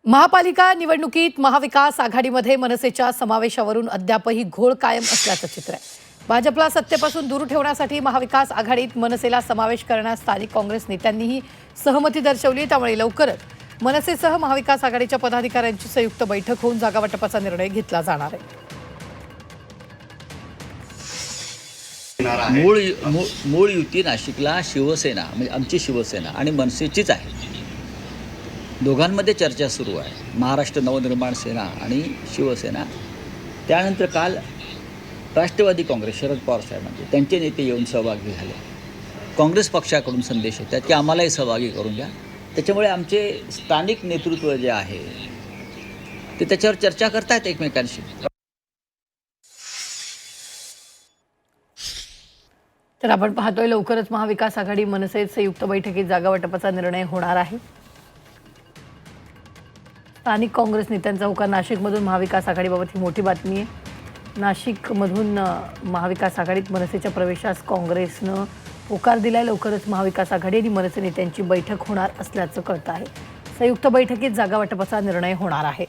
महापालिका निवडणुकीत महाविकास आघाडीमध्ये मनसेच्या समावेशावरून अद्यापही घोळ कायम असल्याचं चित्र आहे। भाजपला सत्तेपासून दूर ठेवण्यासाठी महाविकास आघाडीत मनसेला समावेश करण्यास स्थानिक काँग्रेस नेत्यांनीही सहमती दर्शवली। त्यामुळे लवकरच मनसेसह महाविकास आघाडीच्या पदाधिकाऱ्यांची संयुक्त बैठक होऊन जागावाटपाचा निर्णय घेतला जाणार आहे। मूळ युती नाशिकला शिवसेना म्हणजे आमची शिवसेना आणि मनसेचीच आहे। दोघांमध्ये चर्चा सुरू आहे, महाराष्ट्र नवनिर्माण सेना आणि शिवसेना। त्यानंतर काल राष्ट्रवादी काँग्रेस शरद पवार साहेबांचे त्यांचे नेते येऊन सहभागी झाले। काँग्रेस पक्षाकडून संदेश येतात की आम्हालाही सहभागी करून द्या। त्याच्यामुळे आमचे स्थानिक नेतृत्व जे आहे ते त्याच्यावर चर्चा करतायत एकमेकांशी। तर आपण पाहतोय लवकरच महाविकास आघाडी मनसे संयुक्त बैठकीत जागावाटपाचा निर्णय होणार आहे। स्थानिक काँग्रेस नेत्यांचा होकार नाशिकमधून महाविकास आघाडीबाबत ही मोठी बातमी आहे। नाशिकमधून महाविकास आघाडीत मनसेच्या प्रवेशास काँग्रेसनं होकार दिलाय। लवकरच महाविकास आघाडी आणि मनसे नेत्यांची बैठक होणार असल्याचं कळतं आहे। संयुक्त बैठकीत जागावाटपाचा निर्णय होणार आहे।